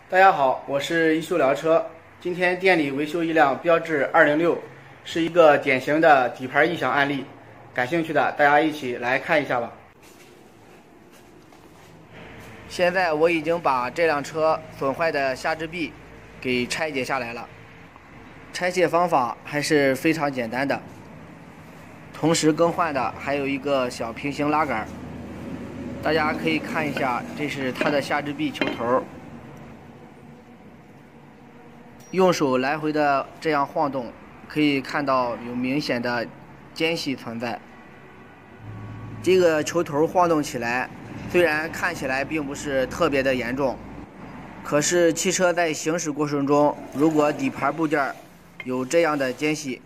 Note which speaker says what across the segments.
Speaker 1: 大家好，我是一修聊车。今天店里维修一辆标致206，是一个典型的底盘异响案例。感兴趣的大家一起来看一下吧。现在我已经把这辆车损坏的下支臂给拆解下来了。拆卸方法还是非常简单的。同时更换的还有一个小平行拉杆，大家可以看一下，这是它的下支臂球头。用手来回的这样晃动，可以看到有明显的间隙存在。这个球头晃动起来，虽然看起来并不是特别的严重，可是汽车在行驶过程中，如果底盘部件有这样的间隙，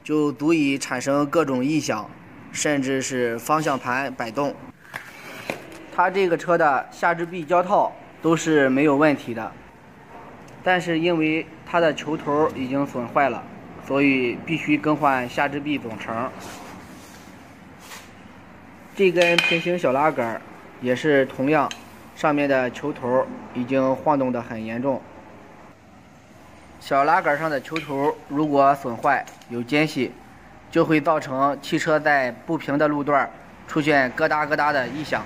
Speaker 1: 就足以产生各种异响，甚至是方向盘摆动。它这个车的下支臂胶套都是没有问题的，但是因为它的球头已经损坏了，所以必须更换下支臂总成。这根平行小拉杆也是同样，上面的球头已经晃动得很严重。小拉杆上的球头如果损坏有间隙，就会造成汽车在不平的路段出现咯哒咯哒的异响。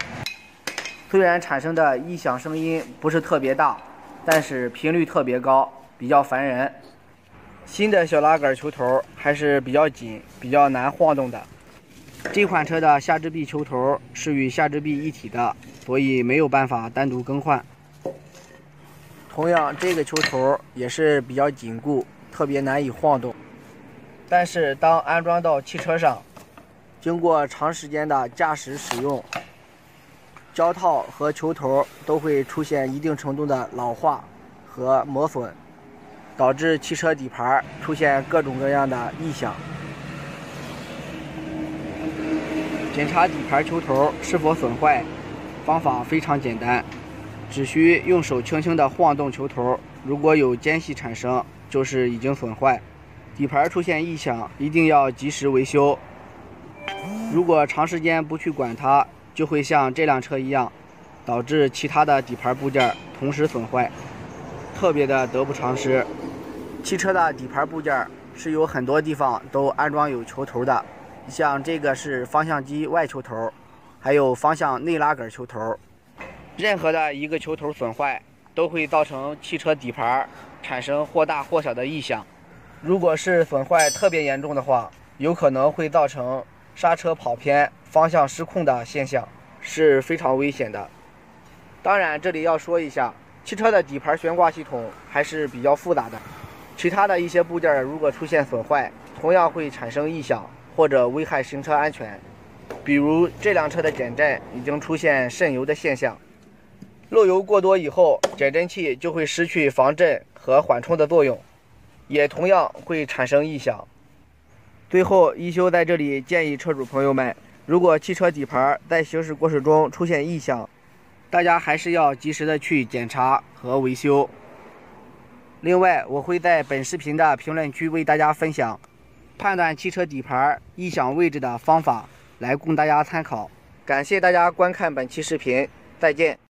Speaker 1: 虽然产生的异响声音不是特别大，但是频率特别高，比较烦人。新的小拉杆球头还是比较紧，比较难晃动的。这款车的下支臂球头是与下支臂一体的，所以没有办法单独更换。同样，这个球头也是比较紧固，特别难以晃动。但是当安装到汽车上，经过长时间的驾驶使用，胶套和球头都会出现一定程度的老化和磨损，导致汽车底盘出现各种各样的异响。检查底盘球头是否损坏，方法非常简单，只需用手轻轻地晃动球头，如果有间隙产生，就是已经损坏。底盘出现异响，一定要及时维修。如果长时间不去管它，就会像这辆车一样，导致其他的底盘部件同时损坏，特别的得不偿失。汽车的底盘部件是有很多地方都安装有球头的，像这个是方向机外球头，还有方向内拉杆球头。任何的一个球头损坏，都会造成汽车底盘产生或大或小的异响。如果是损坏特别严重的话，有可能会造成刹车跑偏、方向失控的现象，是非常危险的。当然，这里要说一下，汽车的底盘悬挂系统还是比较复杂的，其他的一些部件如果出现损坏，同样会产生异响或者危害行车安全。比如这辆车的减震已经出现渗油的现象，漏油过多以后，减震器就会失去防震和缓冲的作用，也同样会产生异响。最后，一修在这里建议车主朋友们，如果汽车底盘在行驶过程中出现异响，大家还是要及时的去检查和维修。另外，我会在本视频的评论区为大家分享判断汽车底盘异响位置的方法，来供大家参考。感谢大家观看本期视频，再见。